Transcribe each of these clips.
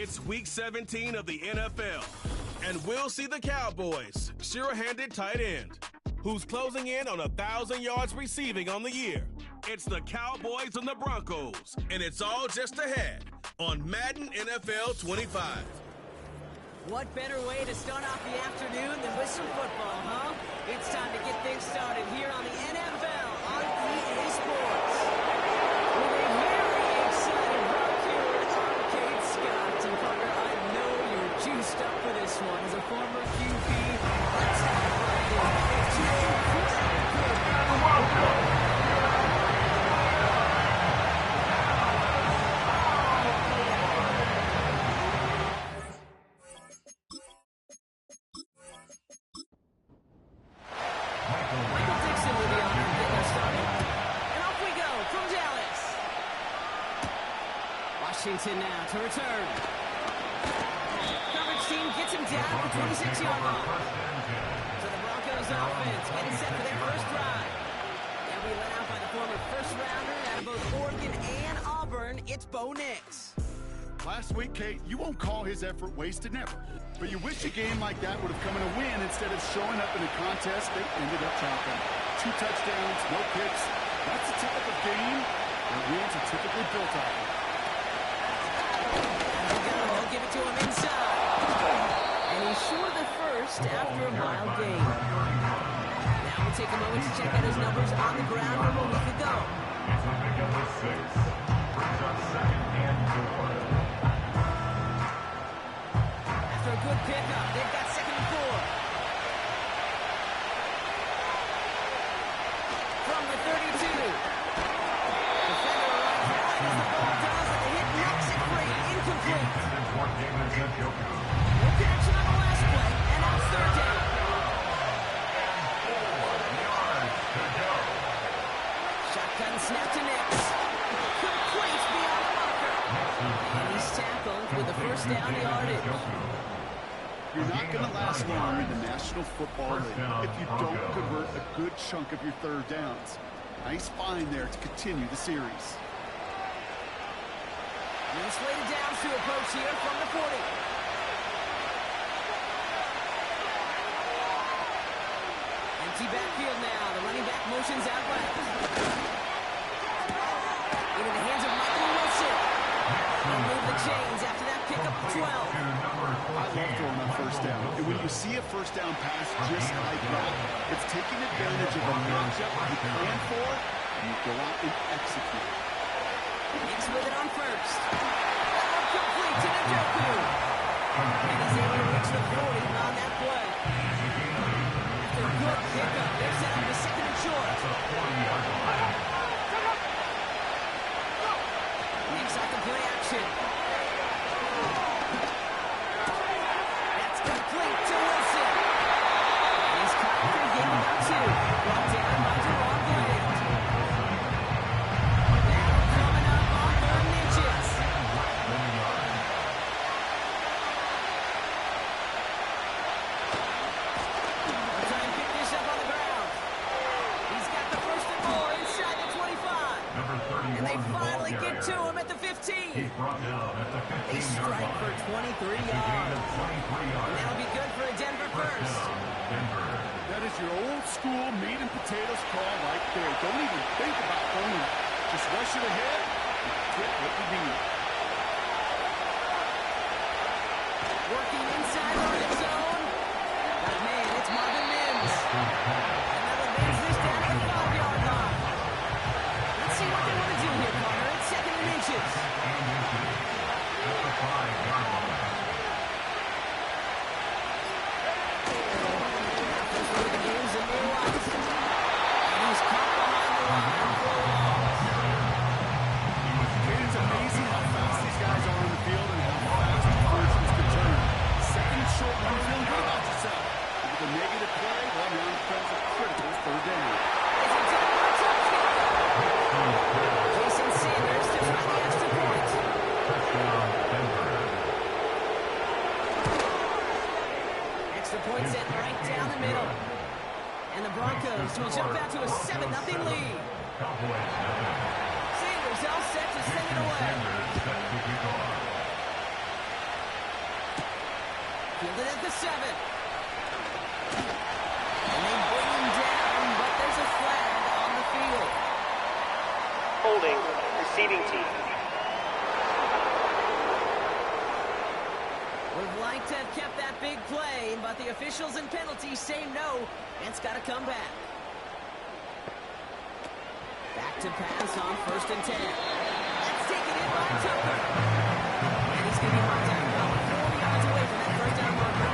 It's week 17 of the NFL, and we'll see the Cowboys' sure-handed tight end, who's closing in on 1,000 yards receiving on the year. It's the Cowboys and the Broncos, and it's all just ahead on Madden NFL 25. What better way to start off the afternoon than with some football, huh? It's time to get things started here on the NFL on EA Sports. With a very excited Valkyrie Arcade Scott. And Parker, I know you're juiced up for this one. As a former QB, let's have a Washington now to return. Coverage team gets him down at the 26-yard line. So the Broncos offense getting set for their first drive. They'll be led out by the former first-rounder out of both Oregon and Auburn. It's Bo Nix. Last week, Kate, you won't call his effort wasted, never. But you wish a game like that would have come in a win instead of showing up in a contest they ended up chopping. 2 touchdowns, no picks. That's the type of game that wins are typically built off of. Give it to him inside. And he's short of the first after a wild game. Now we'll take a moment to check out his numbers on the ground from a week ago. After a good pickup, they've got 2nd and 4. From the 32. Defender arrives right as the ball does, and the hit knocks it free. Incomplete. No connection on the last play, and now it's 3rd down. Shotgun snap to Nix. Complete beyond the marker. And he's tackled with the 1st down yardage. You're not going to last long in the National Football League if you don't convert a good chunk of your 3rd downs. Nice find there to continue the series. And slated downs to approach here from the 40. Empty backfield now. The running back motions out left. Into the hands of Michael Wilson. He'll move the chains after that pickup of 12. I love throwing on 1st down. And when you see a 1st down pass just like that, it's taking advantage of a matchup you plan for, and you go out and execute. Nix with it on 1st. Complete to Njoku. And he's able to reach the 40 on that play. After a good pickup, they're set up to 2nd and short. Nix off the play action. That's complete to Wilson. And he's caught for a game about 2. Brought down by Jerome Bland. They strike for 23 yards. And that'll be good for a Denver first. That is your old school meat and potatoes call right there. Don't even think about throwing it. Just rush it ahead and get what you need. Working inside the red zone. But man, it's Marvin Mims. Another Mims this down at the 5-yard line. Let's see what they want to do here, Carter. It's 2nd and inches. It's amazing how fast these guys are on the field and how fast the first is returned. 2nd and short, you're feeling good about yourself. With a negative play, well, now it becomes a critical 3rd down. Jason Sanders to try the extra point. Extra point set right down the middle. And the Broncos will jump out to a 7-0 lead. Sanders all set to send it away. Fielded at the 7. And they bring him down, but there's a flag on the field. Holding, receiving team. Would like to have kept that big play, but the officials and penalties say no, and it's got to come back. Back to pass on 1st and 10. That's taken in by Tucker. And he's going to be brought down about 4 yards away from that first down marker.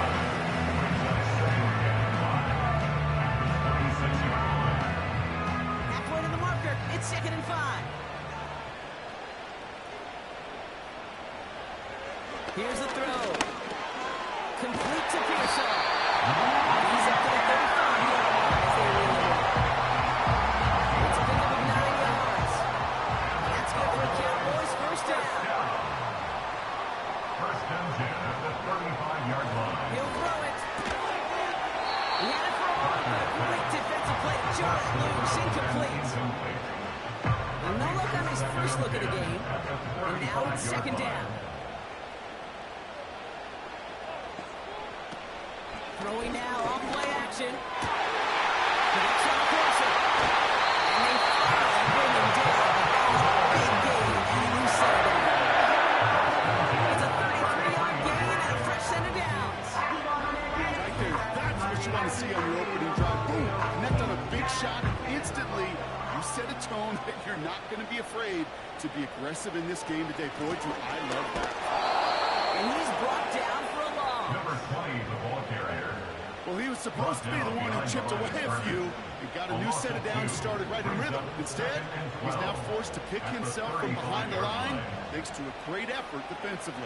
Halfway to the marker. It's 2nd and 5. Here's the throw. Complete to Pearson. He's up to the 35-yard line as they win the ball. It's a pickup of 9 yards. That's good for a Cowboys first down. First and 10 at the 35-yard line. He'll throw it. He had it for a moment, but a great defensive play to jar it loose. Incomplete. And no look on his first look at the game. And now it's 2nd down. Throwing now, off play action. Connects on a crosser. And they finally bring him down. That was a big gain, and you said it. It's a 33-yard gain and a fresh set of downs. Right there, that's what you want to see on your opening drive. Boom, connect on a big shot, and instantly you set a tone that you're not going to be afraid to be aggressive in this game today. Boy, do I love that. And he's brought down for a loss. Number 20, the ball carrier. Well, he was supposed to be the one who chipped away a few and got a new set of downs started right in rhythm. Instead, he's now forced to pick himself from behind the line thanks to a great effort defensively.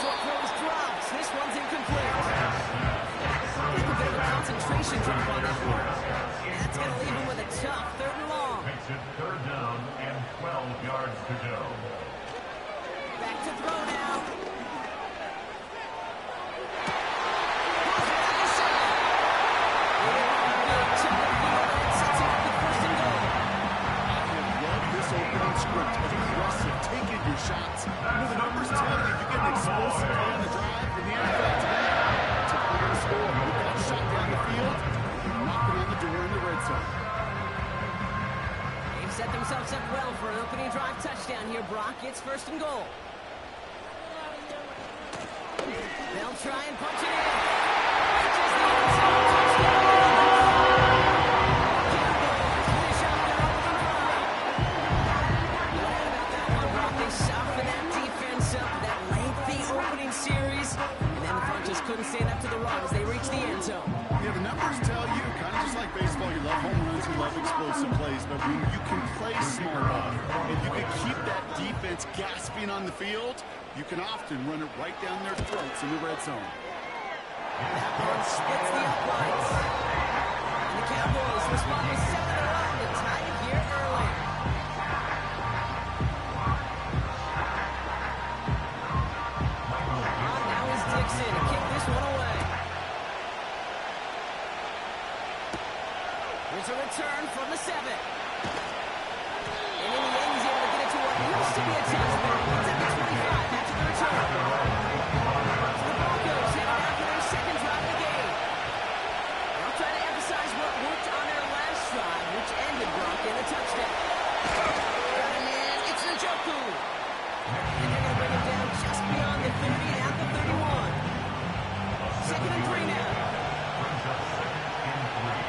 Short throws drops. This one's incomplete. Like a bit of a concentration drop on that one. And that's going to leave him with a tough 3rd and long. Makes it 3rd down and 12 yards to go. Back to throw now. Script, aggressive, taking your shots. You know, the numbers tell you if you get an explosive play on the drive in the NFL today, typically going to score. With that shot down the field, you're knocking on the door in the red zone. They've set themselves up well for an opening drive touchdown here, Brock. It's 1st and goal. They'll try and punch it in. Reaches the end zone. Touchdown. Couldn't stand up to the run as they reach the end zone. Yeah, the numbers tell you, kind of just like baseball, you love home runs, you love explosive plays, but when you can play smart ball and you can keep that defense gasping on the field, you can often run it right down their throats in the red zone. That one splits the uprights. And the Cowboys respond with 7 in a row to tie it here early. Now is Dixon to kick this one away. Here's a return from the 7. And in the end, he's able to get it to what used to be a touchdown. It's at the 25 after the return. So the Broncos headed out for their 2nd drive of the game. They'll try to emphasize what worked on their last drive, which ended Brock in a touchdown. Got a man, it's Njoku. And they're going to bring him down just beyond the 30 at the 31. 2nd and 3 now. Brings up 2nd and 3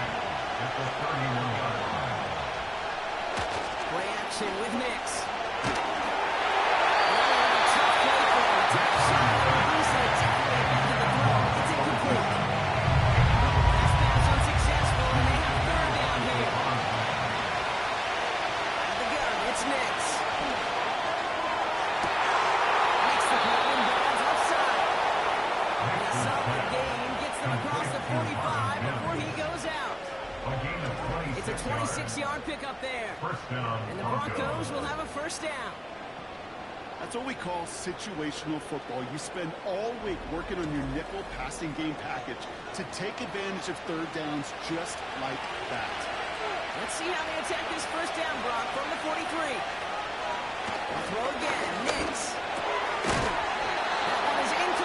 at the 31-yard line. Play action with Nix. Tough play for him. Took a shot there. Easily definitely affected the throw. It's incomplete. Last pass unsuccessful, and they have 3rd down here. At the gun, it's Nix. Makes the play and bounds offside. And a solid gain gets them across the 45 before he goes out. It's a 26-yard pickup there. First down, And the Broncos will have a 1st down. That's what we call situational football. You spend all week working on your nickel passing game package to take advantage of 3rd downs just like that. Let's see how they attack this 1st down, Brock, from the 43. Throw again, Nix.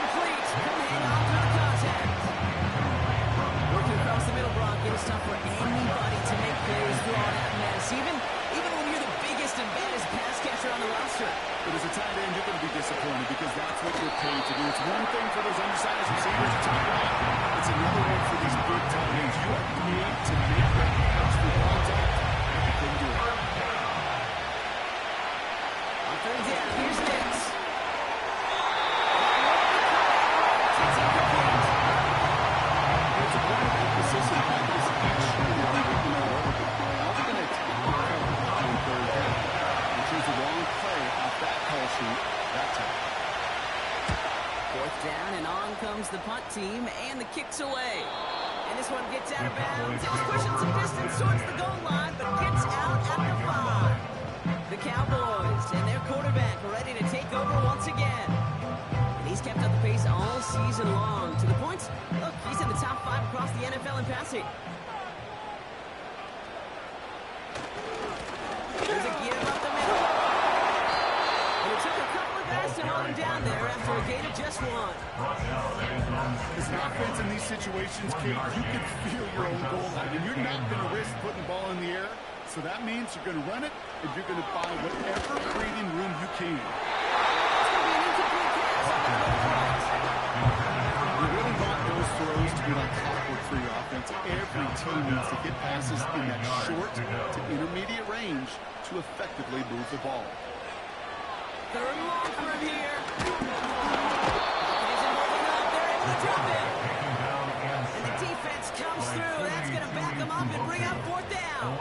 complete. Couldn't hang on through the contact. Working across the middle, Brock, it was tough for anybody to make plays through all that mess. Even when you're the biggest and baddest pass catcher on the roster. But as a tight end, you're going to be disappointed because that's what you're paid to do. It's one thing for those undersized receivers to talk about. It's another one for these big tight ends. You are paid to make that catch through contact. You couldn't do it. On third down, here's Nix. It's a point of emphasis in practice. Actually, how they're going to cover on third down. They choose the wrong play off that call sheet that time. Fourth down, and on comes the punt team, and the kick's away. And this one gets out of bounds. It was pushing some distance towards the goal line, but gets out at the 5. The Cowboys and their quarterback ready to take over once again. And he's kept up the pace all season long. To the point, look, he's in the top 5 across the NFL in passing. There's a give up the middle. And it took a couple of guys to hold him down there after a gain of just 1. As an offense in these situations, Kate, you can feel your own goal line, and you're not going to risk putting the ball in the air. So that means you're going to run it, and you're going to buy whatever breathing room you can. It's going to be an incomplete pass on the middle front. You really want those throws to be like clockwork for your offense. Every team needs to get passes in that short to intermediate range to effectively move the ball. Third and long for him here. Isn't holding up. They're able to drop it. And the defense comes through. That's going to back them up and bring up fourth down.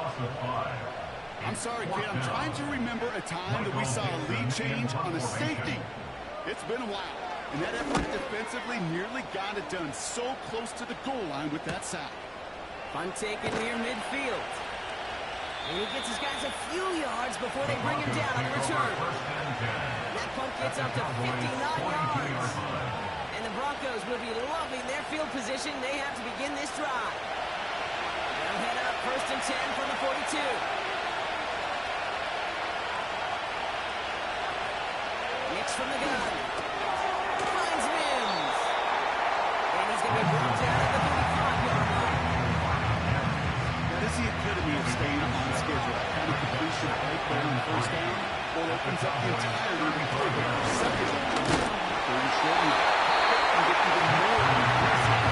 I'm sorry, kid. I'm trying to remember a time that we saw a lead change on a safety. It's been a while. And that effort defensively nearly got it done. So close to the goal line with that sack. Punt taken near midfield. And he gets his guys a few yards before they bring him down on the return. That punt gets up to 59 yards. And the Broncos will be loving their field position. They have to begin this drive. They'll head up 1st and 10 from the 42. Nix from the gun. Finds Mims. And he's going to be brought down at the 35-yard line. That is the epitome of staying on schedule. That kind of completion right there on first down. Well, opens up the entirety of the play. But for second down, third short, and get even more aggressive.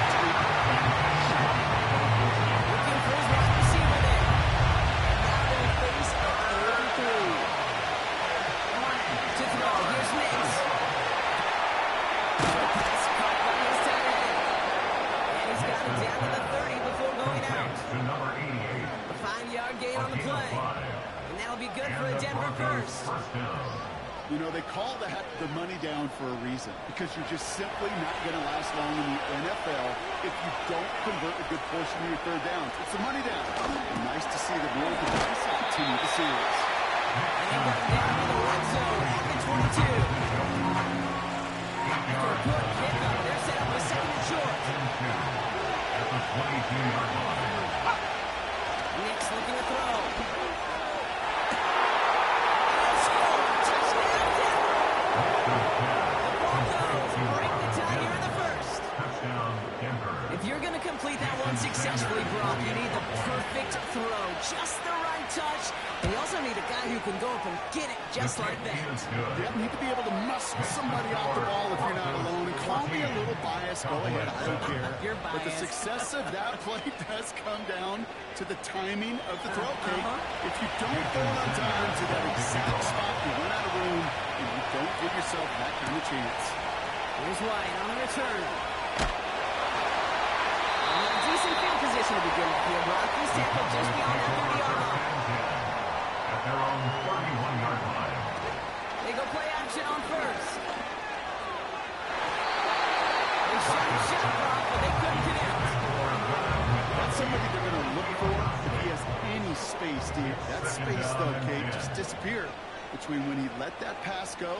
Looking for his wide receiver there. And now they'll face a 3rd and 3. To throw, here's Mims. Pass caught by his tight end. And he's got it down to the 30 before going out. A 5-yard gain on the play. And that'll be good for a Denver first. You know, they call that the money down for a reason, because you're just simply not going to last long in the NFL if you don't convert a good portion of your third downs. It's a money down. And nice to see the roll of the dice continue the series. And they got down to the red zone at the 22. After a good pickup, they're set up with 2nd and short. Nix looking to throw. And score! Touchdown, Denver! The Broncos break the tie here in the first. If you're going to complete that one successfully, Brock, you need the perfect throw. Just the right touch. And you also need a guy who can go up and get it just like that. You need to be able to muscle somebody off the ball if you're not alone. And call me a little biased. Go ahead. I don't care. You're But the biased. success of that play does come down to the timing of the throw, Kate. If you don't throw it on time to that exact spot, you run out of room, and you don't give yourself that kind of chance. Here's White on the return. And a decent field position to begin with here, Brock. He's tackled just beyond that 30-yard line. At their own 31-yard line. They go play action on first. They shot a shot, Brock, but they couldn't connect. That's somebody they're going to look for if he has any space, Steve. That space, though, Kate, just disappeared between when he let that pass go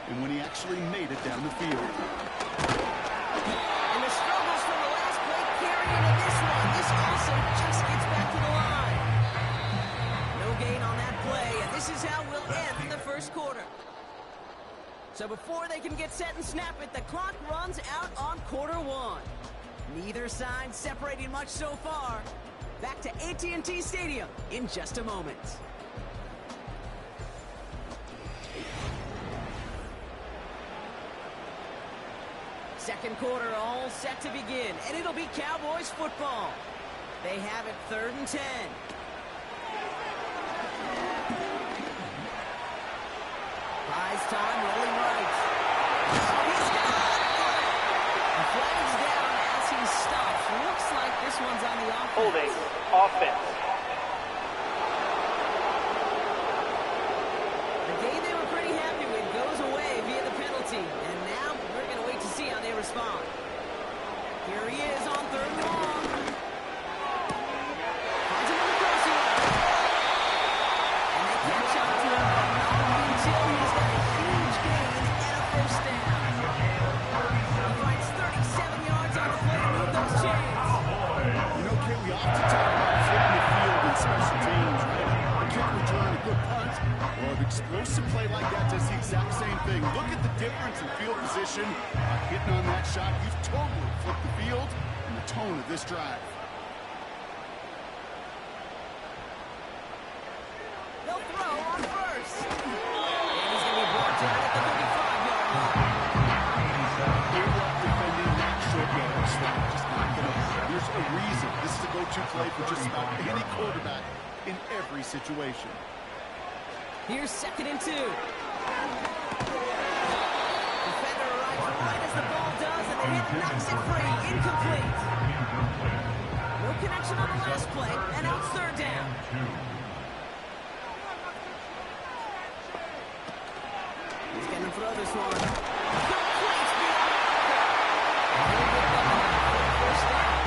and when he actually made it down the field. And the struggles from the last play carry into this one. This also just gets back to the line. No gain on that play, and this is how we'll end the first quarter. So before they can get set and snap it, the clock runs out on quarter one. Neither side separating much so far. Back to AT&T Stadium in just a moment. Second quarter all set to begin, and it'll be Cowboys football. They have it 3rd and 10. Buys time, rolling right. He's got it! The flag's down as he stops. Looks like this one's on the offense. Holding. Offense. The game they were pretty happy with goes away via the penalty. And now we're going to wait to see how they respond. Here he is on 3rd and long. Finds him on the crossing. And they catch up to him, but not until he's got a huge gain and a first down. He finds 37 yards on the play to move those chains. You know, Kate, we often talk about flipping the field in special teams, right? A kick return, a good punt, or an explosive play like that does the exact same thing. Look at the difference in field position. Hitting on that shot, you've totally flipped the field and the tone of this drive. They'll throw on first. And he's going to be brought down at the 35-yard line. Earlock defending that short yardage swing. Just not going to. There's a reason. This is a go-to play for just about any quarterback in every situation. Here's 2nd and 2. Defender arrives right as the ball does, and the hit knocks it free. Incomplete. No connection on the last play, and now it's 3rd down. He's going to throw this one. Complete beyond the marker. And he'll get them for the first down.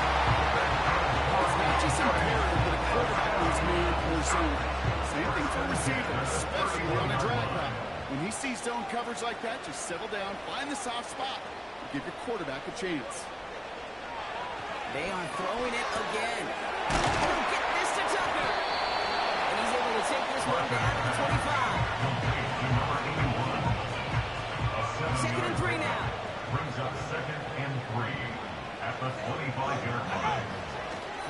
It's not just imperative that a quarterback knows man or zone. Same thing for a receiver, especially on a drag back. When he sees zone coverage like that, just settle down, find the soft spot, and give your quarterback a chance. They are throwing it again. He'll get this to Tucker. And he's able to take this one down to the 25. 2nd and 3 now. Brings up 2nd and 3 at the 25-yard line.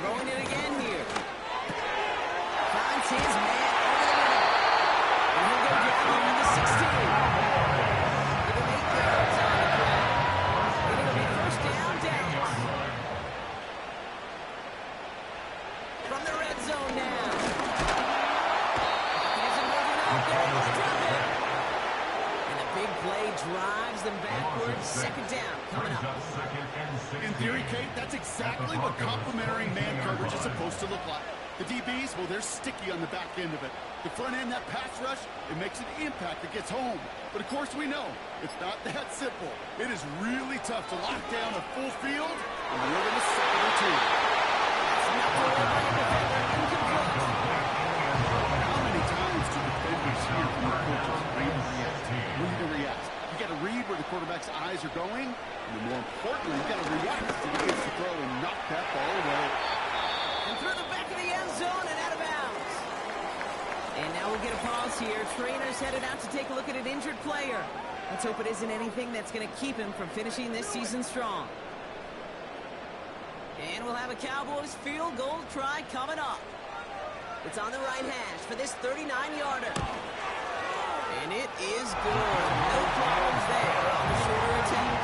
Throwing it again here. Finds his man over the middle. And he'll go down to the 16. Give him 8 yards on the play. And it'll be first down, Dallas. From the red zone now. He isn't moving out there. He'll drop it. And a big play drives them backwards. 2nd down coming up. In theory, Kate, that's exactly what complementary man coverage is supposed to look like. The DBs, well, they're sticky on the back end of it. The front end, that pass rush, it makes an impact that gets home. But of course we know, it's not that simple. It is really tough to lock down a full field and more than a second or two. That's not the one by the defender. Incomplete. How many times do defenders hear from their coaches, read and react? Read and react. You got to read where the quarterback's eyes are going, and more importantly, you got to react to the chance to throw and knock that ball away. And through the back of the end zone and out of bounds. And now we'll get a pause here. Trainer's headed out to take a look at an injured player. Let's hope it isn't anything that's going to keep him from finishing this season strong. And we'll have a Cowboys field goal try coming up. It's on the right hash for this 39-yarder. And it is good. No problems there on the shorter attempt.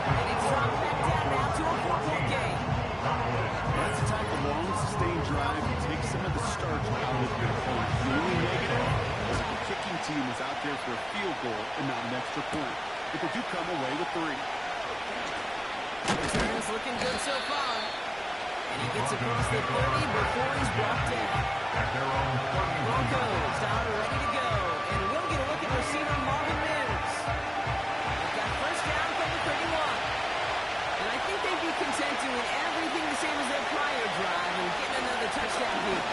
And it's dropped back down now to a 4-point game. That's the type of long, sustained drive that takes some of the starch out of your opponent. The only negative is if the kicking team is out there for a field goal and not an extra point. But they do come away with 3. Return is looking good so far. And he gets across the 30 before he's brought down. Broncos are ready to go. And we'll get a look at receiver Marvin Mims. They've got first down from the 31. And I think they'd be content doing everything the same as their prior drive and getting another touchdown here.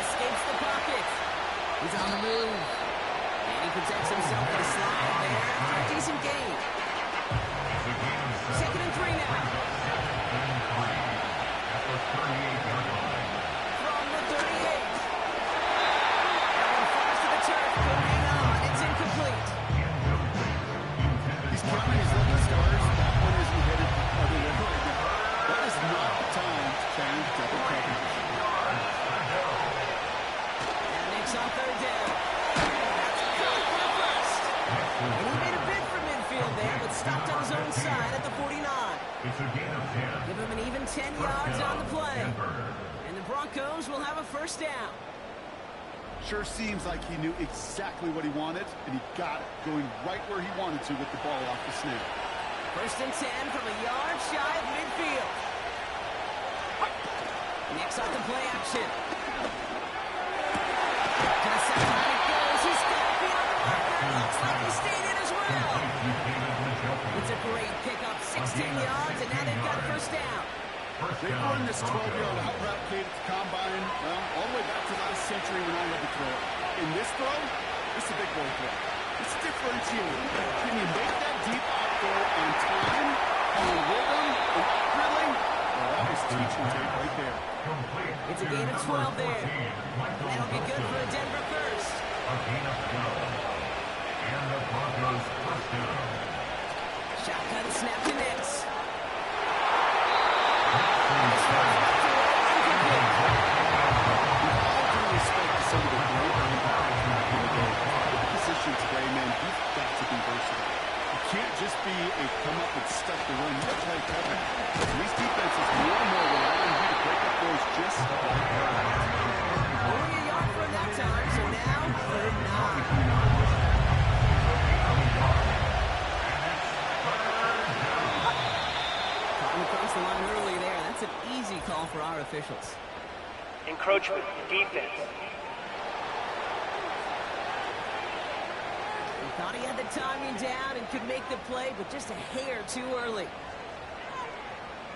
Escapes the pocket. He's on the move. And he protects himself with a slide there after a decent gain. 2nd and 3 now. From the 38. That one falls to the turf. Couldn't hang on. 10 yards on the play. And the Broncos will have a first down. Sure seems like he knew exactly what he wanted, and he got it, going right where he wanted to with the ball off the snap. First and 10 from a yard shy of midfield. Next off the play action. To the sideline it goes. He's got to be on the marker. Looks like he stayed in as well. It's a great pickup, 16 yards, and now they've got a first down. They've run this 12-yard out route kid at the combine, well, all the way back to last century when I had to throw. In this throw, this is a big boy throw. It's differentiated. Can you make that deep out throw on time, on rhythm, and really? Well, that was teaching tape right there. It's a gain of 12 there. That'll be good for a Denver first. A gain of 12. And the Broncos first down. Shotgun snap to Nix. Today, man, you've got to be versatile. You can't just be a come up and stuff the run. You have to play cover. These defenses more and more rely on you to break up those just like that. Only a yard from that time, so now third and 9. Caught him across the line early there. That's an easy call for our officials. Encroachment, defense. Thought he had the timing down and could make the play, but just a hair too early.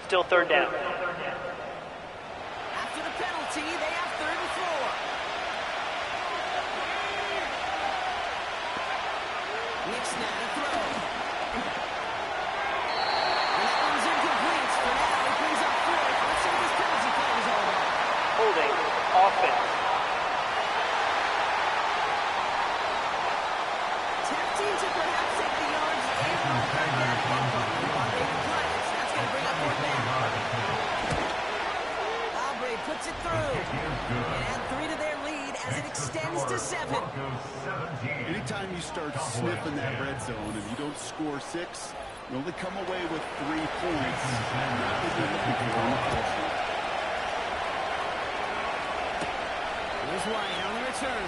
Still third down. After the penalty, they have 3rd and 4. Nick's now to throw. And that one's incomplete. For now, he brings up 4th. Let's see what this penalty play is all about. Holding, offense. To perhaps take the yards and run back that that's going to bring up 4th down. Aubrey puts it through. And add 3 to their lead as it extends to 7. Anytime you start sniffing that red zone and you don't score 6, you only come away with 3 points. Not what you're looking for on the field. Here's White on the return.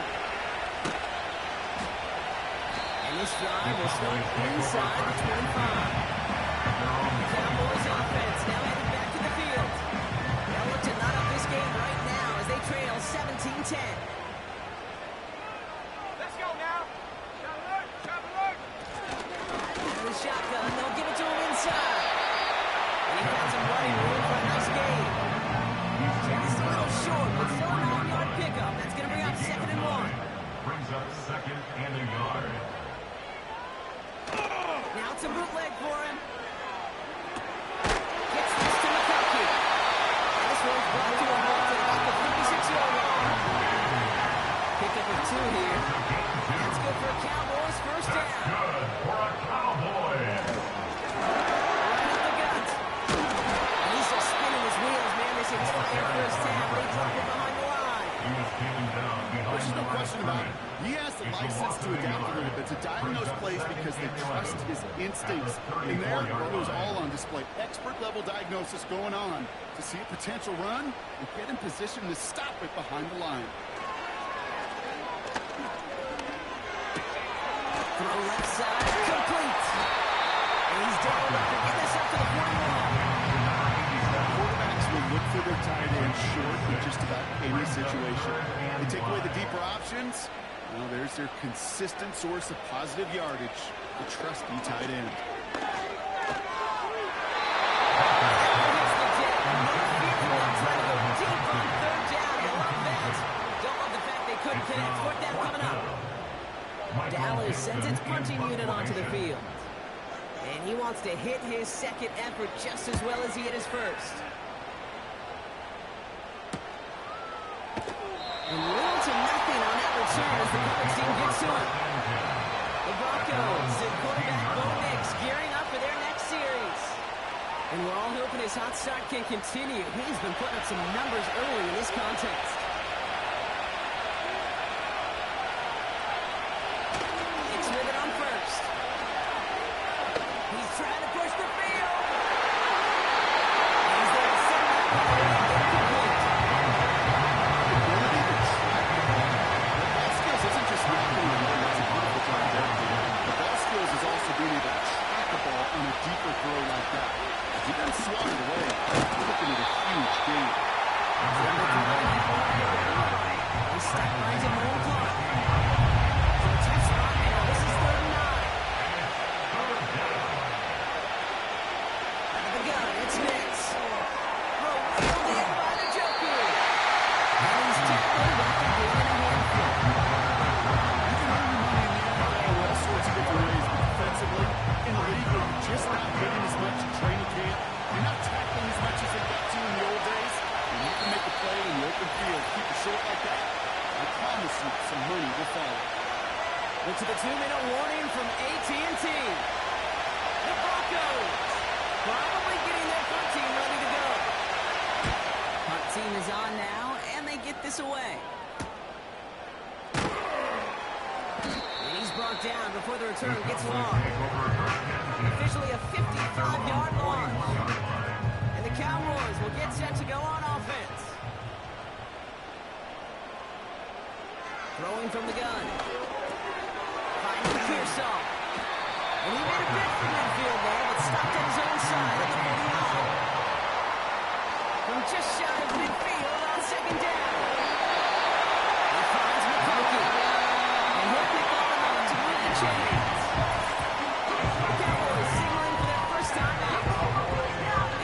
This drive will start inside the 25. Cowboys offense now headed back to the field. They'll look to knot up this game right now as they trail 17-10. Let's go now. Shot alert, shot alert. Out of the shotgun, they'll give it to him inside. And he found some running room for a nice game. Just a little short, but still a 9-yard pickup. That's going to bring up 2nd and 1. Brings up 2nd and a yard. Now it's a bootleg for him. Gets this to McCuskey. This one's brought to a halt at about the 36-yard line. Pick up a 2 here. That's good for a Cowboys first down. Good for a Cowboy. Right up the gut. And he's just spinning his wheels, man, this entire first half. They drop it behind the line. He was taken down behind There's no the question line. about it. He has the license to adapt a little bit, to diagnose plays because they trust his instincts. And there, it was all on display. Expert-level diagnosis going on to see a potential run and get in position to stop it behind the line. Throw left side, complete. And he's doubled up to get this up to the 41. Quarterbacks will look for their tight end short in just about any situation. They take away the deeper options. Well, there's their consistent source of positive yardage, the trusty tight end. Dallas sends its punching unit onto the field. And he wants to hit his second effort just as well as he hit his first. And little to nothing on that return as the coverage team gets to him. The Broncos and quarterback Bo Nix gearing up for their next series. And we're all hoping his hot start can continue. He's been putting up some numbers early in this contest. It's with it on first. He's trying to push the field. He's there to send some money will follow. Look to the 2-minute warning from AT&T. The Broncos probably getting their punt team ready to go. Punt team is on now, and they get this away. And he's brought down before the return gets long. Officially a 55-yard launch. And the Cowboys will get set to go on offense. Throwing from the gun. Finding Pearsall. And he made a bit from midfield there, but stopped at his own side at the 49. From just shy of midfield on second down. He finds McConkey. And he'll pick up enough to move the chains. The Cowboys signaling for their first time out.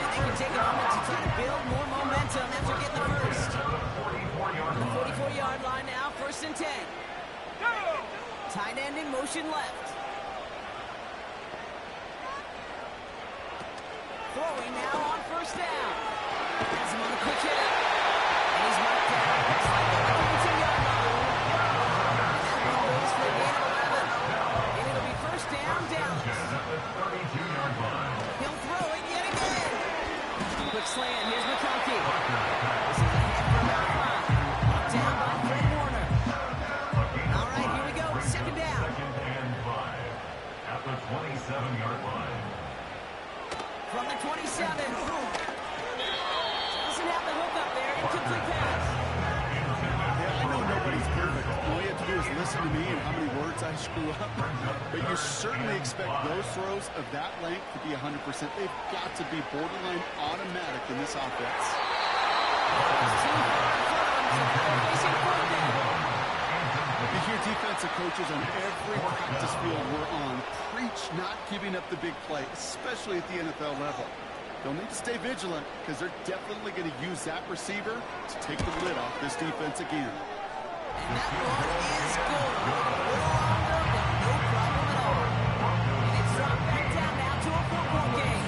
And they can take a moment to try to build more momentum after getting the first. The 44-yard line now, 1st and 10. Tight end in motion left. Throwing now on 1st down. Has him on the quick hit. And he's marked down. Looks like the 32-yard line. That one goes for a gain of 11. And it'll be 1st down, Dallas. He'll throw it yet again. Quick slant. Here's McConkey. This is a hit for about 5. Brought down by Fred Warner. All right, here we go. 2nd down. At the 27-yard line. From the 27. Doesn't have the hook up there. Incomplete pass. Yeah, I know nobody's perfect. All you have to do is listen to me and how many words I screw up. But you certainly expect those throws of that length to be 100%. They've got to be borderline automatic in this offense. You hear defensive coaches on every practice field we're on preach not giving up the big play, especially at the NFL level. They'll need to stay vigilant because they're definitely going to use that receiver to take the lid off this defense again. And that one is good. A little longer, but no problem at all. And it's dropped back down now to a 4-point game.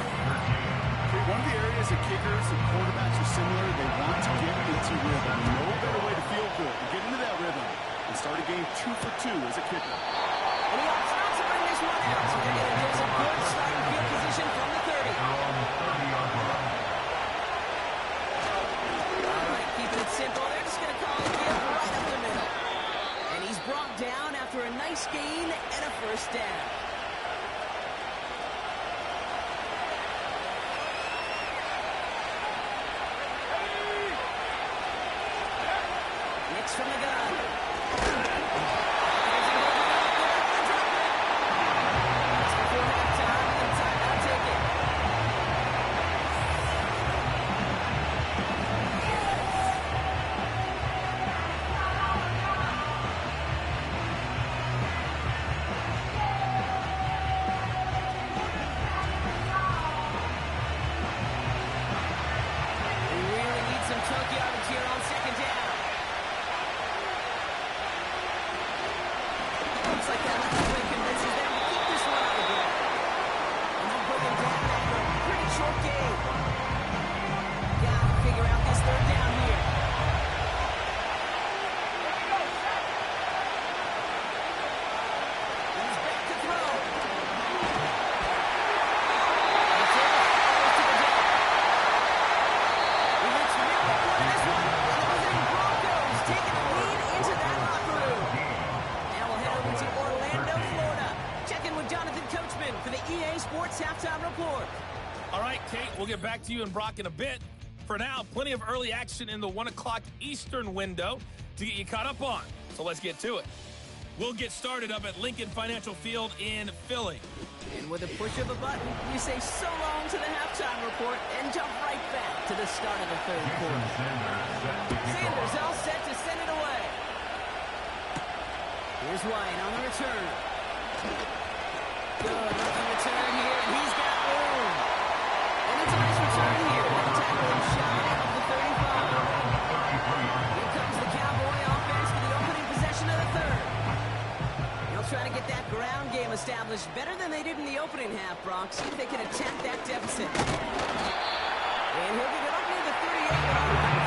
One of the areas that kickers and quarterbacks are similar, they want to get into rhythm. No better way to feel good than get into that rhythm and start a game 2 for 2 as a kicker. And he opts not to bring this one out, so they're going to get some good starting field position from the 30. All right, keeping it simple. They're just going to call it good right up the middle. And he's brought down after a nice gain and a 1st down. From the gun. It's before halftime, and the timeout taken. We really need some chunk yardage here on 2nd down. Looks like that left wing convinces them to keep this one out again. And they'll bring him down after a pretty short game. Gotta figure out this 3rd down here. He's back to throw. That's it. Goes to the deck. He looks really good in this one. And the visiting Broncos taking the lead into that locker room. To Orlando, Florida. Check in with Jonathan Coachman for the EA Sports Halftime Report. All right, Kate, we'll get back to you and Brock in a bit. For now, plenty of early action in the 1 o'clock Eastern window to get you caught up on. So let's get to it. We'll get started up at Lincoln Financial Field in Philly. And with a push of a button, we say so long to the halftime report and jump right back to the start of the 3rd quarter. Sanders all set to send it away. Here's White on the return. Good looking return here, and he's got room. And it's a nice return here. They'll tackle him shy of the 35. Here comes the Cowboy offense for the opening possession of the 3rd. They'll try to get that ground game established better than they did in the opening half, Brock. See if they can attack that deficit. And he'll get it up near the 38 yard line.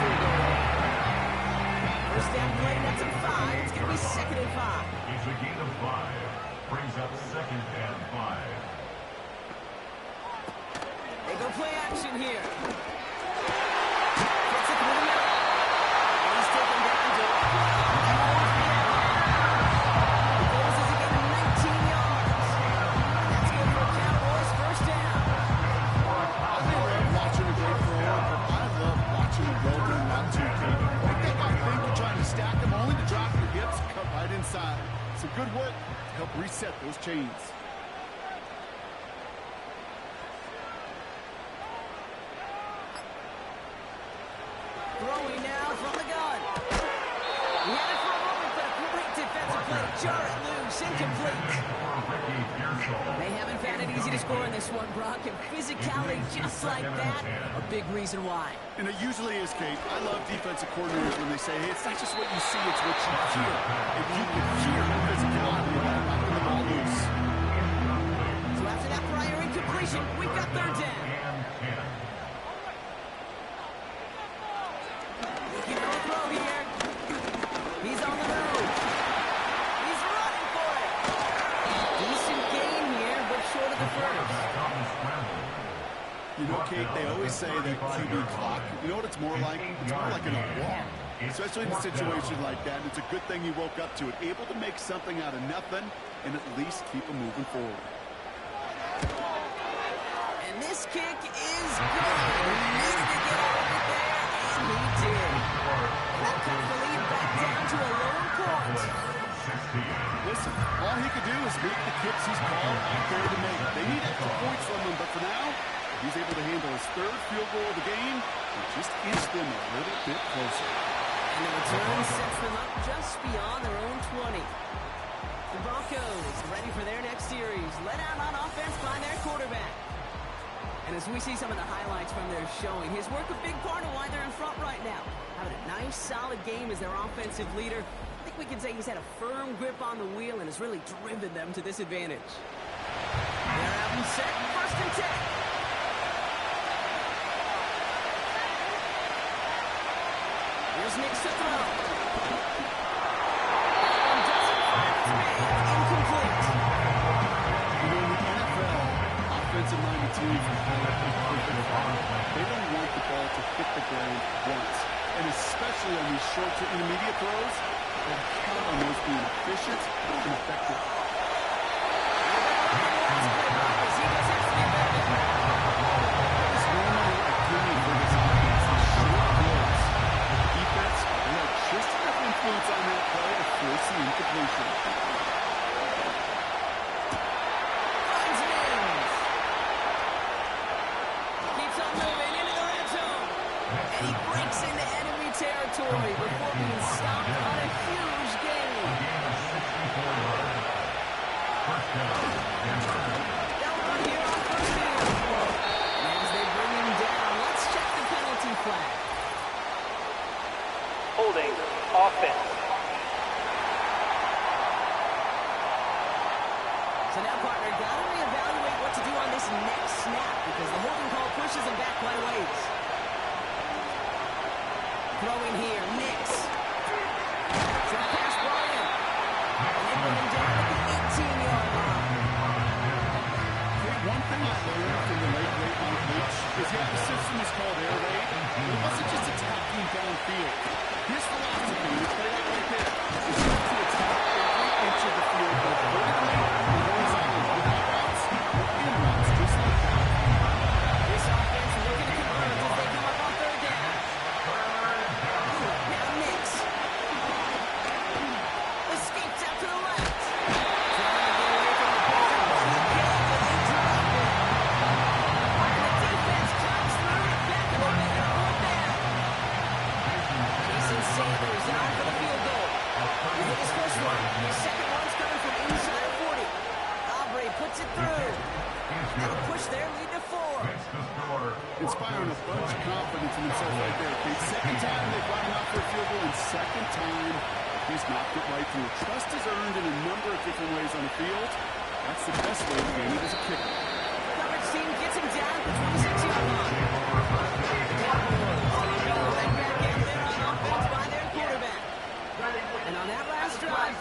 1st down play, that's a 5. It's going to be be 2nd and 5. It's a gain of 5. Brings up 2nd and 5. They go play action here. Gets it through the middle. And he's taken down to he goes as he gets 19 yards. That's good for Cowboys. First down. I love watching a great thrower, but I love watching a well-done route too, Kate. Make that guy think you're trying to stack him, only to drop your hips, cut right inside. Some good work to help reset those chains. Throwing now from the gun. He had it for a moment, but a great defensive play. Jar it loose, incomplete. They haven't found it easy to score in this one, Brock, and physicality just like that, a big reason why. And it usually is, Kate. I love defensive coordinators when they say, hey, it's not just what you see, it's what you hear. If you can hear the physicality of that, knocking the ball loose. So after that prior incompletion, we've got 3rd down. He can go throw here. He's on the move. He's running for it. Decent gain here, but short of the first. You know, Kate, they always say that QB clock, you know what it's more like? It's more like an alarm. Especially in a situation like that, and it's a good thing he woke up to it. Able to make something out of nothing and at least keep him moving forward. And this kick is good. He needed to get out of it there, and he did. That cuts the lead back down to a lower point. Listen, all he could do is make the kicks he's called out there to make. They need extra points from him, but for now, he's able to handle his 3rd field goal of the game and just inch them a little bit closer. And the return sets them up just beyond their own 20. The Broncos ready for their next series, led out on offense by their quarterback. And as we see some of the highlights from their showing, his work a big part of why they're in front right now. Having a nice, solid game as their offensive leader. I think we can say he's had a firm grip on the wheel and has really driven them to this advantage. They're out and set, 1st and 10. Here's Nick to throw. And doesn't find its man. Incomplete. You know, in the NFL, offensive-minded teams they don't want the ball to hit the ground once. And especially on these short to intermediate throws, they count on those being efficient and effective. It's normally a gimme for this offense. These short throws. The defense will have just enough influence on that play to force the incompletion. Keeps on moving into the red zone. And he breaks into enemy territory before being stopped on a huge gain. They'll run here on 1st down. And as they bring him down, let's check the penalty flag. Holding offense. So now, partner, got to reevaluate what to do on this next snap because the holding call pushes him back quite a ways. Throwing here, Nix. Short pass brought in. And they put him down at the 18-yard line. One thing I learned from the late Ron coach is that the system is called air raid. It wasn't just attacking downfield. His philosophy, and it's right there, is not to attack every inch of the field, both vertically and horizontally, without routes or in routes, just like that. This offense looking to convert as they come up on 3rd down. Now Nix. Escapes out to the left. Trying to get away from the ball. He can't, but they drop it. And the defense comes through to back him up and they're going down. Jason Sanders out for the field goal. He hit his first one. His second one's coming from inside 40. Aubrey puts it through. That'll push their lead to 4. Inspiring a bunch of confidence in himself right there. The second time they brought him out for a field goal, and second time he's knocked it right through. Trust is earned in a number of different ways on the field. That's the best way to gain it as a kicker. Coverage team gets him down at the 26-yard line. The Cowboys led back out there on offense by their quarterback. And on that last drive,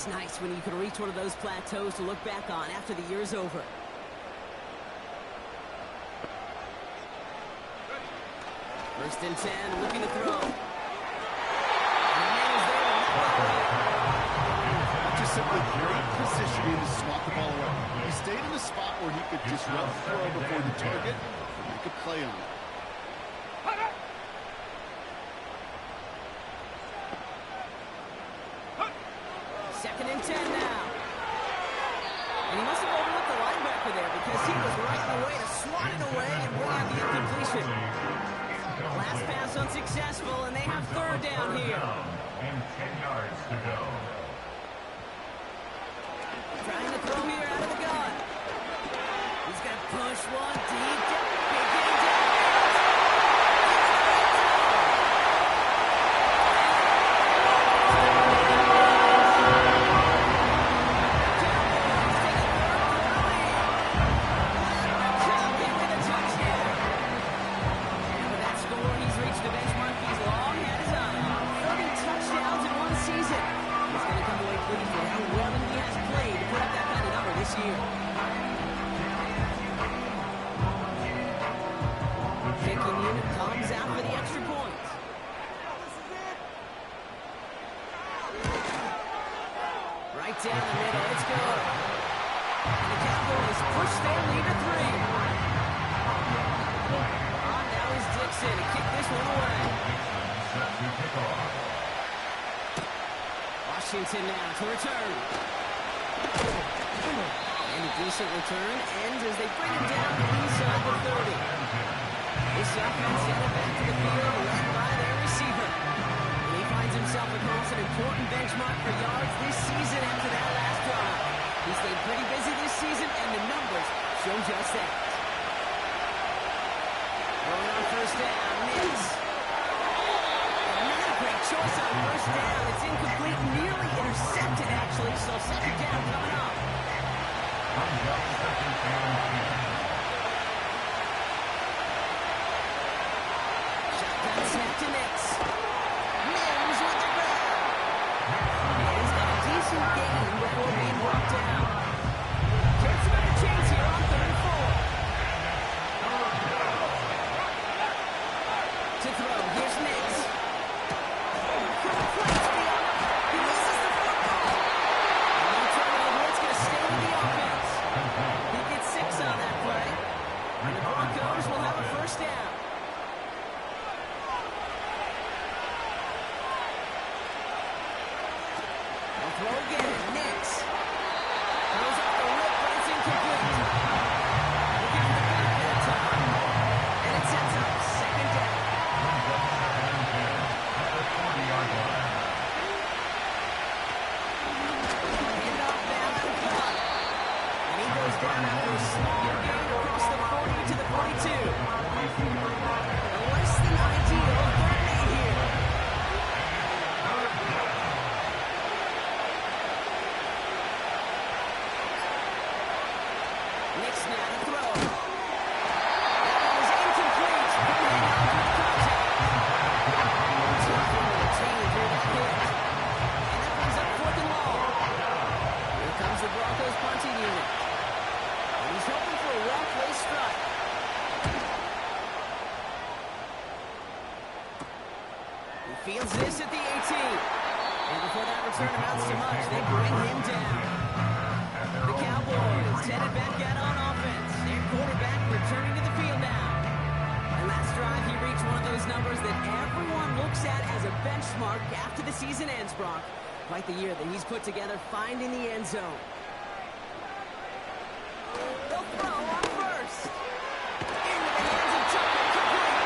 It's nice when you can reach one of those plateaus to look back on after the year's over. First and 10, looking to throw. And the man is there to knock it away. Just simply great positioning to swat the ball away. He stayed in a spot where he could disrupt the throw before the target and make a play on it. Second and 10 now. And he must have overlooked the linebacker there because he was right in the way to swat it away and bring out the incompletion. Last pass unsuccessful, and they have third down here. And 10 yards to go. Trying to throw here out of the gun. He's got push one deep. Big game down. Kicking unit comes out for the extra point. Right down the middle, it's good. And the Cowboys push their lead to 3. On now is Dixon to kick this one away. Washington now to return. And a decent return ends as they bring him down inside the 30. This offense sent it back to the field, led by their receiver. And he finds himself across an important benchmark for yards this season after that last drive. He stayed pretty busy this season, and the numbers show just that. Going on first down, Nix. Not a great choice on first down. It's incomplete, nearly intercepted, actually, so second down coming up. Shotgun snap to Nix. Mims with the grab. He's got a decent gain before being brought down. Jets got a chance here on 3rd and 4. To throw, here's Nix. He misses the football. And no turnover, it's going to stay with the offense. He gets 6 on that play. And the Broncos will have a first down. They'll throw again. Nix. Throws off the rip, but it's incomplete. Looking for the back that time. And it sets up second down. Hand off down to Clark. And he goes down after a small gain across the 40 to the 42. Less than ideal, 3rd and 8 here. Nix now to throw. That one is incomplete. Hang on through the contact. Tough one to retain through that hit. And that brings up 4th and long. Here comes the Broncos punting unit. And he's hoping for a well-placed strike. He fields this at the 18. And before that return amounts to much, they bring him down. The Cowboys headed back out on offense. Their quarterback returning to the field now. And last drive, he reached one of those numbers that everyone looks at as a benchmark after the season ends, Brock. Quite the year that he's put together, finding the end zone. They'll throw on first. Into the hands of Tucker, complete.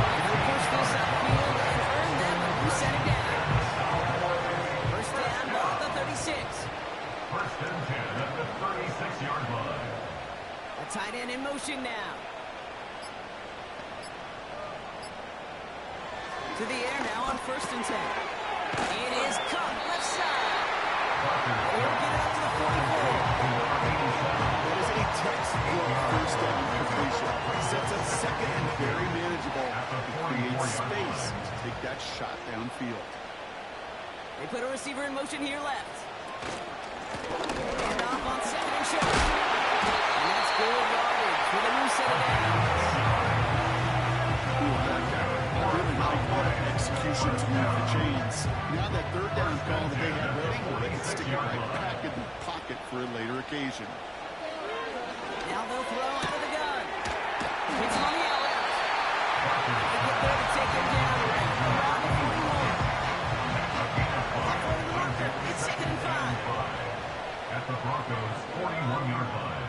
And he'll push this upfield and earn them a new set of downs. First down, ball at the 36. First and 10 at the 36-yard line. A tight end in motion now. To the air now on first and 10. It is caught left side. He'll get it up to the 44. That is a textbook first down completion. Sets up second and very manageable. It creates space to take that shot downfield. They put a receiver in motion here left. And off on second and short. And that's good yardage for the new set of downs. Really like that execution to move the chains. Now that third down call that they had ready, they can stick it right back in the pocket for a later occasion. Now they'll throw out of the gun. It's on the out. They get there to take him down right around the 41. Offering the marker. It's 2nd and 5. At the Broncos' 41-yard line.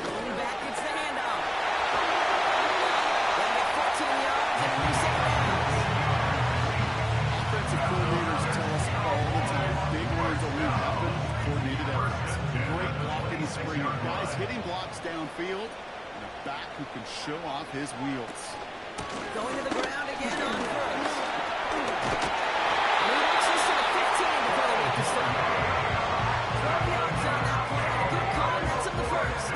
Going back, it's the handoff. They'll get 14 yards and a new set of downs. Offensive coordinators tell us all the time, big words only happen with coordinated efforts. Great block in the spring. Guys hitting blocks downfield, and a back who can show off his wheels. Going to the ground again on first. And he wants this to the 15 before they make the stop. 12 yards on that play. A good call, and that's of the first.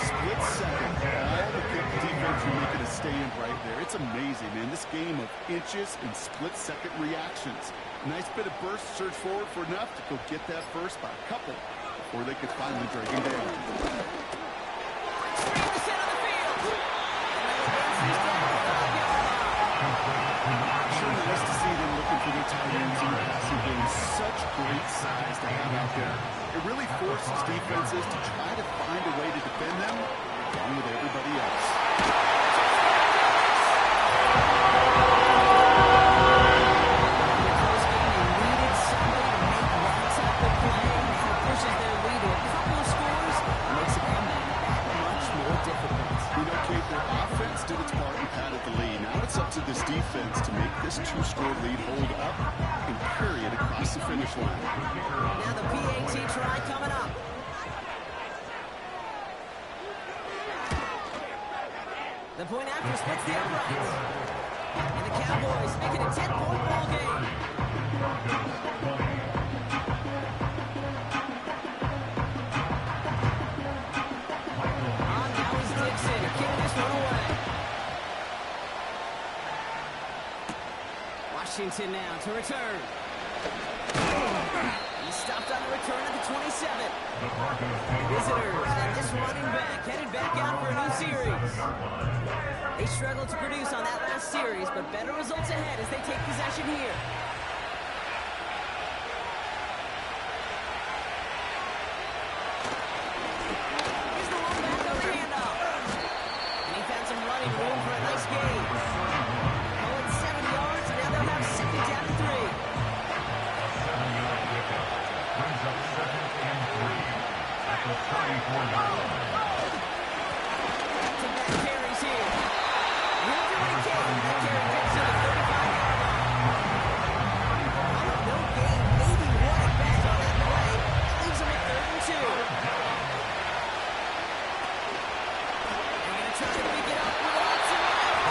Split second. All the good defense are making a stand right there. It's amazing, man. This game of inches and split-second reactions. Nice bit of burst, surge forward for enough to go get that first by a couple before they could finally drag him down. Screen to set on the field. And then advances down the 5-yard line. Sure nice to see them looking for their tight ends in the passing game. Such great size to have out there. It really forces defenses to try to find a way to defend them along with everybody else. Did its part and padded the lead. Now it's up to this defense to make this 2-score lead hold up and carry it across the finish line. Now the PAT try coming up. The point after splits the uprights. And the Cowboys make it a 10-point ball game. On now is Dixon. Kicking this one away. Washington now to return. He stopped on the return at the 27. Visitors, and this running back headed back out for a new series. They struggled to produce on that last series, but better results ahead as they take possession here. Here's the long back on the handoff. And he found some running room for a nice gain. Going 7 yards, and now they'll have 2nd down and 3. 7-yard pickup brings up 2nd and 3 at the 34-yard line. Back-to-back carries here. He'll do what he can. That carry gets to the 35-yard line. No gain, maybe one at best on that play. That leaves him at 3rd and 2. They're going to try to pick it up with lots of left.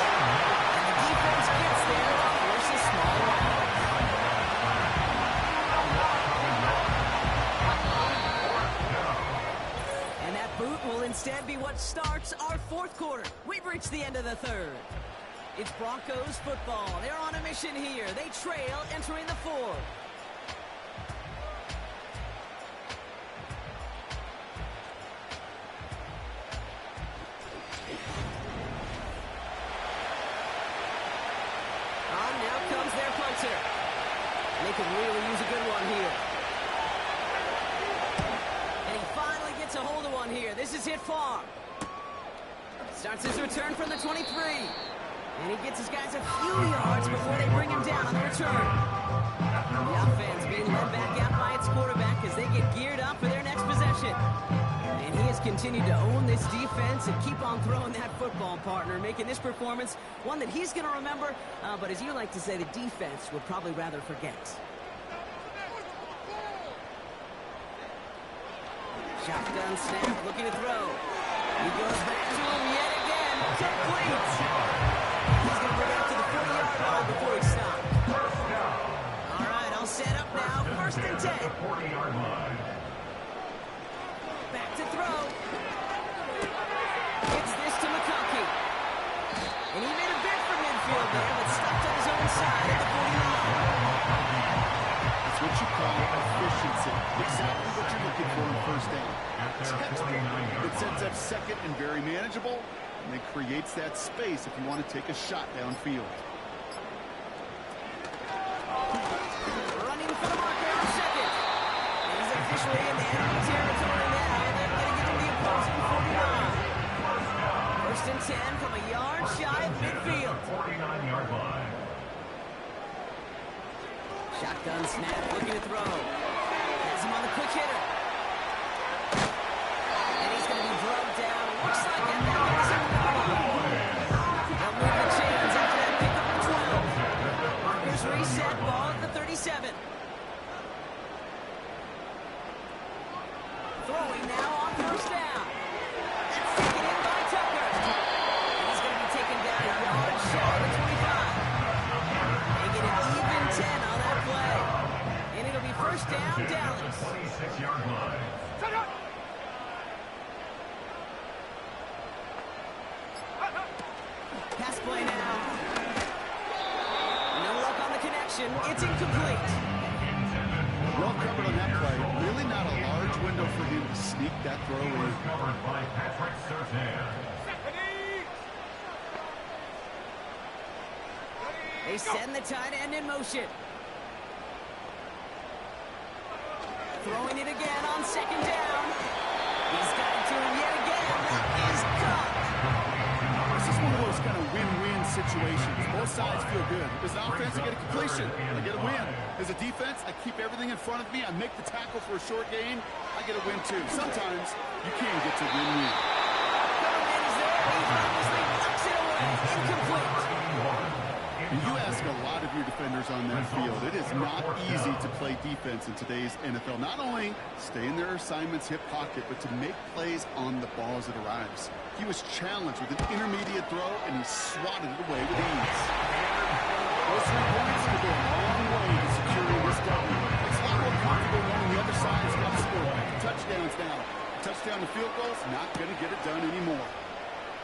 And the defense gets there, forces small rounds. And that boot will instead be what starts our 4th quarter. We've reached the end of the 3rd. It's Broncos football. They're on a mission here. They trail entering the 4th. On now comes their punter. They could really use a good one here. And he finally gets a hold of one here. This is hit far. Starts his return from the 23. And he gets his guys a few yards before they bring him down on the return. The offense being led back out by its quarterback as they get geared up for their next possession. And he has continued to own this defense and keep on throwing that football, partner, making this performance one that he's going to remember, but as you like to say, the defense would probably rather forget. Shotgun snap, looking to throw. He goes back to him yet again. Complete. He's going to bring it up to the 40-yard line before he stops. All right, all set up now. 1st and 10. 40-yard line. Back to throw. Gets this to McConkey. And he made a bid for midfield there, but stopped on his own side at the 40-yard line. It's what you efficiency. Exactly what you're looking for in first down. Textbook. It sets up second and very manageable, and it creates that space if you want to take a shot downfield. Running for the marker on second. He's officially in the enemy territory now. They're going to get to the opposing 49. First and 10 from a yard shy of midfield. 49-yard line. Shotgun snap, looking to throw. Has him on the quick hitter. And he's going to be drugged down. Looks like it. Now there's a they'll move the chains after that pickup of 12. Here's reset, ball at the 37. Throwing now on first down. That's taken in by Tucker. And he's going to be taken down a yard shy of the 25. They get an even 10 on that play. And it'll be first down, Dallas. 26-yard line. Pass play now. No luck on the connection. It's incomplete. Well covered on that play. Really not a large window for him to sneak that throw in. Covered by Patrick Surtain. They send the tight end in motion. Throwing it again on second down. He's got it to him yet again. That is caught. This is one of those kind of win-win situations. Both sides feel good. As an offense, I get a completion. I get a win. As a defense, I keep everything in front of me. I make the tackle for a short gain. I get a win, too. Sometimes you can get to win-win. Government is there. He obviously knocks it away. Incomplete. You ask a lot of your defenders on that field. It is not easy to play defense in today's NFL. Not only stay in their assignment's hip pocket, but to make plays on the ball as it arrives. He was challenged with an intermediate throw, and he swatted it away with ease. Those 3 points could go a long way to securing this W. It's a lot more comfortable knowing the other side's got to score. Touchdowns now. Touchdown to field goals, not going to get it done anymore.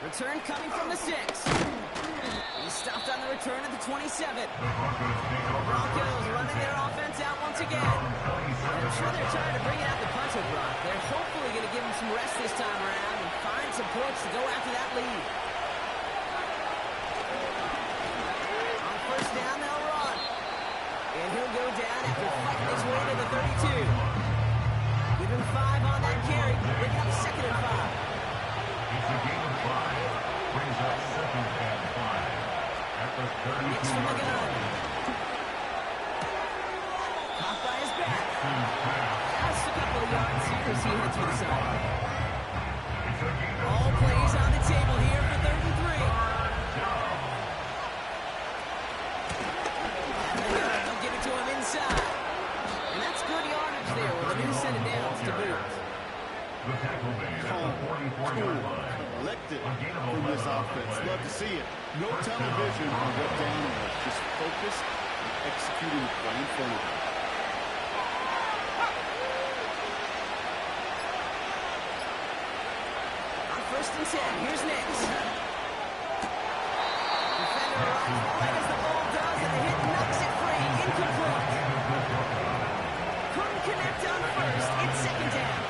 Return coming from the 6. He stopped on the return at the 27. Broncos running their offense out once again. I'm sure they're trying to bring it out the punter, Brock. They're hopefully going to give him some rest this time around and find some points to go after that lead. On first down, they'll run. And he'll go down after fighting his way to the 32. Give him 5 on that carry. Bring up second and 5. It's a gain of 5. Brings up second and 5. At the 32-yard line. Caught by his back. Just a couple of yards here as he heads for the side. All plays on the table here for 33. They'll give it to him inside. And that's good yardage there with a new set of downs to boot. The tackle made at the 44-yard line. Collected from this offense. Love to see it. No tunnel vision on what down was. Just focused and executing the play in front of him. On first and 10, here's Nix. Defender runs right as the ball does, and the hit knocks it free. Incomplete. Couldn't connect on first. It's second down.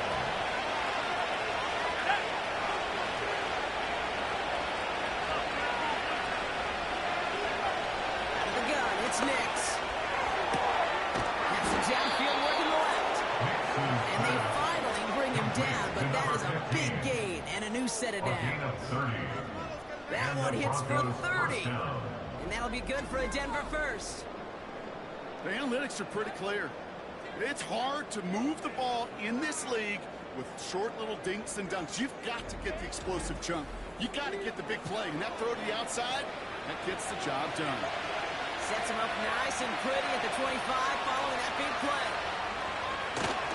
It's Nix. That's the downfield working left. And they finally bring him down, but that is a big gain and a new set of downs. That one hits for 30. And that'll be good for a Denver first. The analytics are pretty clear. It's hard to move the ball in this league with short little dinks and dunks. You've got to get the explosive chunk. You got to get the big play. And that throw to the outside, that gets the job done. Sets him up nice and pretty at the 25 following that big play.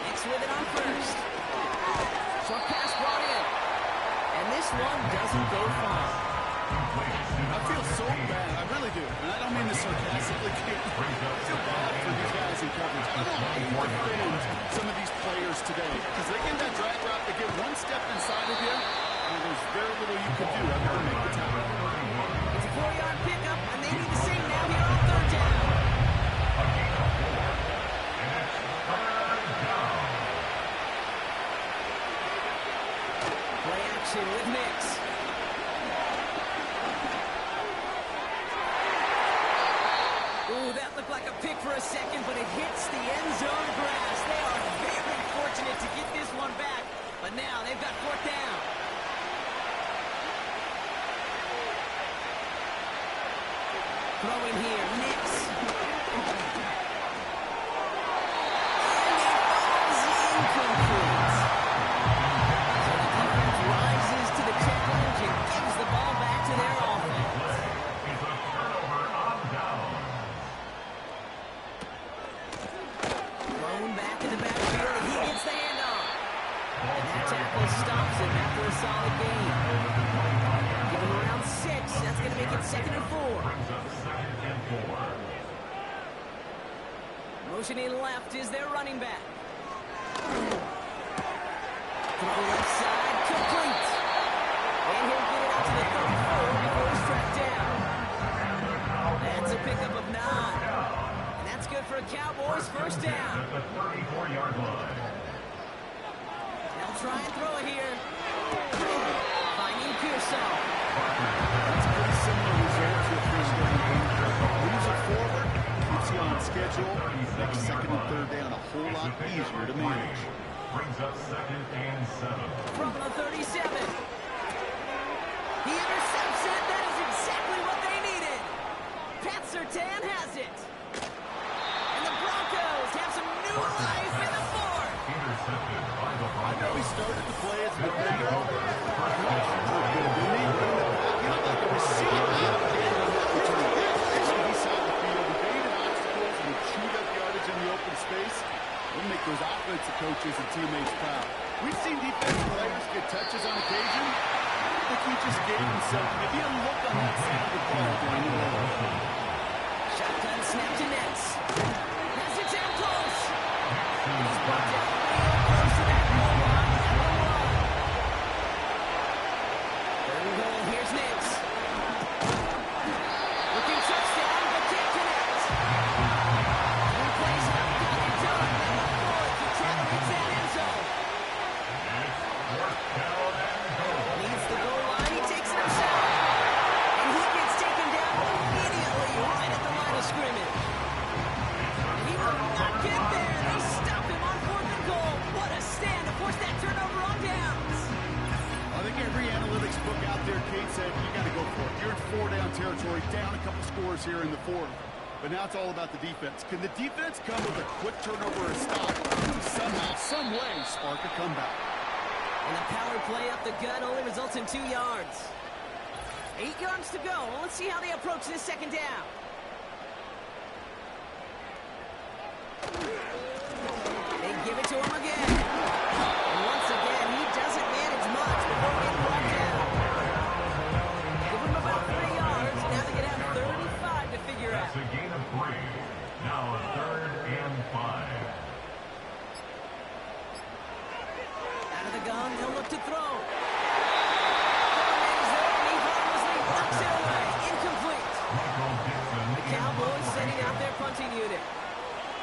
Nix with it on first. Short pass brought in. And this one doesn't go far. I feel so bad. I really do. And I don't mean this sarcastically. I feel bad for these guys in coverage. I don't want to defend some of these players today. Because they get that drag route, they get one step inside of you, and there's very little you can do other than make the tackle. It's a 4-yard pickup, and they need to sing now here on third down. Throwing here, Nix. Incomplete. So the defense rises to the challenge and gives the ball back to their offense. It's a turnover on down. Thrown back in the backfield, and he gets the handoff. And that tackle stops him after a solid gain. Give him around 6. That's going to make it 2nd and 4. Brings up 2nd and 4. Motioning left is their running back. To the left side, complete. And he'll get it out to the 34 before he's tracked down. That's a pickup of 9. And that's good for a Cowboys first down. At the 34-yard line. They'll try and throw it here. Finding Pearson. That's a pretty similar result to a first down game. Moves it forward, keeps you on schedule, makes 2nd and 3rd down a whole lot easier to manage. Brings up 2nd and 7. From the 37. He intercepts it. That is exactly what they needed. Pat Surtain has it. And the Broncos have some new life in the 4th. Intercepted by the I know he Broncos. started to play as a defender. He looked like a receiver. He saw the field, evaded obstacles, and chewed up yardage in the open space. We'll make those offensive coaches and teammates proud. We've seen defensive players get touches on occasion. I think he just gave himself maybe a look on that side of the ball during the run. Shotgun snap to Nix. Has it down close. He's brought down real close to that goal line. Third and goal. Here's Nix. Looking touchdown, but can't connect. 3 plays up, got it done. To try to reach that end zone. Needs the goal line. He takes it himself. And he gets taken down immediately right at the line of scrimmage. And he will not get there. They stop him on 4th and goal. What a stand to force that turnover on downs. I think every analytics book out there, Kate, said you got to go for it. You're in 4-down territory, down a couple scores here in the 4th. But now it's all about the defense. Can the defense come with a quick turnover or stop? Somehow, some way, spark a comeback. And the power play up the gut only results in 2 yards. 8 yards to go. Well, let's see how they approach this 2nd down. They give it to him again. And once again, he doesn't manage much before getting brought down. Give him about 3 yards. Now they get out 35 to figure out. That's a gain of 3. Now 3rd and 5. Out of the gun, he'll look to throw. Is there, and he harmlessly knocks it away. Incomplete. Michael Dixon. The Cowboys sending out their punting unit.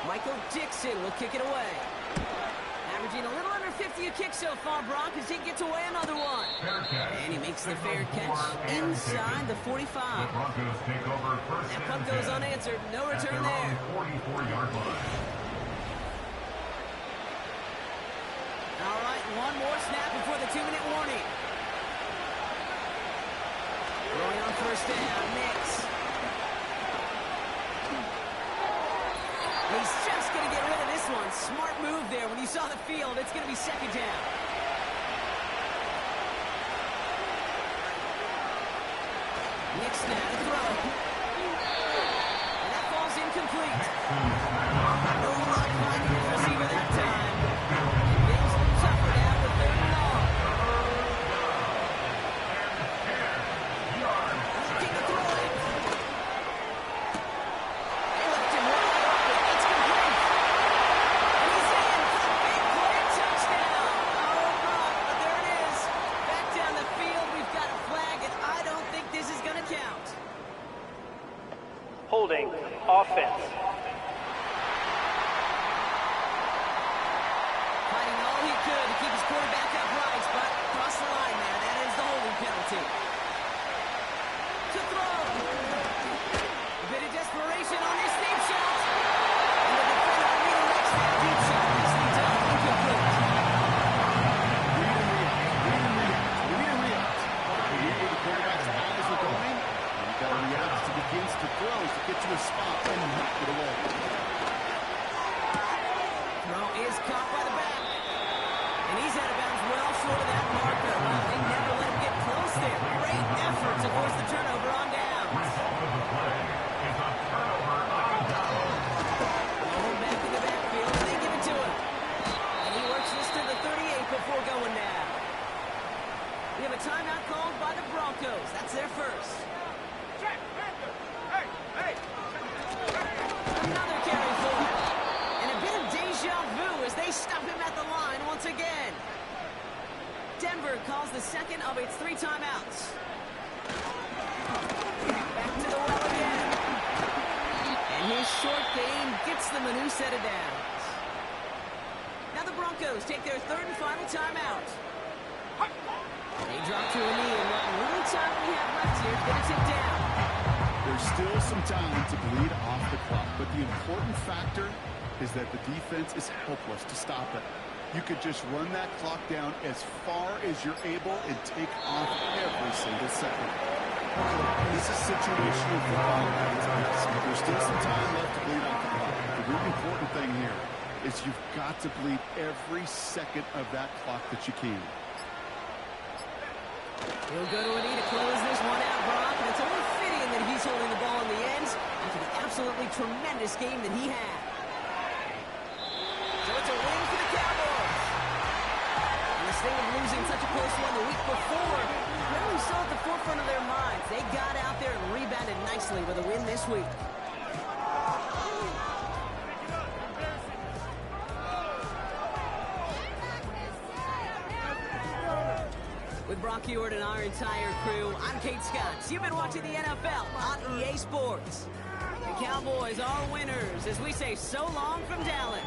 Michael Dixon will kick it away. Averaging a little under 50 a kick so far, Brock, as he gets away another one. Fair catch. And he makes the fair catch inside the 45. The Broncos take over first That and punt goes 10 unanswered. No at return their there. own 44-yard line. All right, one more snap before the 2-minute warning. Throwing on first down, Nix. He's just going to get rid of this one. Smart move there. When you saw the field, it's going to be 2nd down. Nix now to throw. And that falls incomplete. No luck finding his receiver that time. Things look tougher now with 3rd and long. Looking to throw it. They left him wide open. It's complete. And he's in for the big play touchdown. Oh, Brock, but there it is. Back down the field, we've got a flag, and I don't think this is going to count. Holding. Offense. Fighting all he could to keep his quarterback upright, but across the line there, that is the holding penalty. To throw. A bit of desperation on his deep shot. And the defender redirects that deep shot. Nicely done. Incomplete. Read and react. You read where the quarterback's eyes are going, and you got to react to the begins to throw to get to a spot and knock it away. Throw is caught by the back. And he's out of bounds well short of that marker. Well, they never let him get close there. Great effort to force the turnover on down. Result of the play is a turnover on down. Going back in the backfield, and they give it to him. And he works this to the 38 before going down. We have a timeout called by the Broncos. That's their first. Check, Panther. Hey. Another carry forward. And a bit of deja vu as they stop him at the line once again. Denver calls the second of its 3 timeouts. Back to the well again. And his short game gets them a new set of downs. Now the Broncos take their 3rd and final timeout. They drop to a knee, and what little time we have left here to get a tip down. There's still some time to bleed off the clock, but the important factor is that the defense is helpless to stop it. You could just run that clock down as far as you're able and take off every single second. This is situational football at its best. There's still some time left to bleed off the clock. The really important thing here is you've got to bleed every second of that clock that you can. He'll go to a knee to close this one out, Brock, and it's only fitting that he's holding the ball in the end after the absolutely tremendous game that he had. So it's a win for the Cowboys. And the sting of losing such a close one the week before really still at the forefront of their minds. They got out there and rebounded nicely with a win this week. With Brock Ewart and our entire crew, I'm Kate Scott. You've been watching the NFL on EA Sports. The Cowboys are winners as we say so long from Dallas.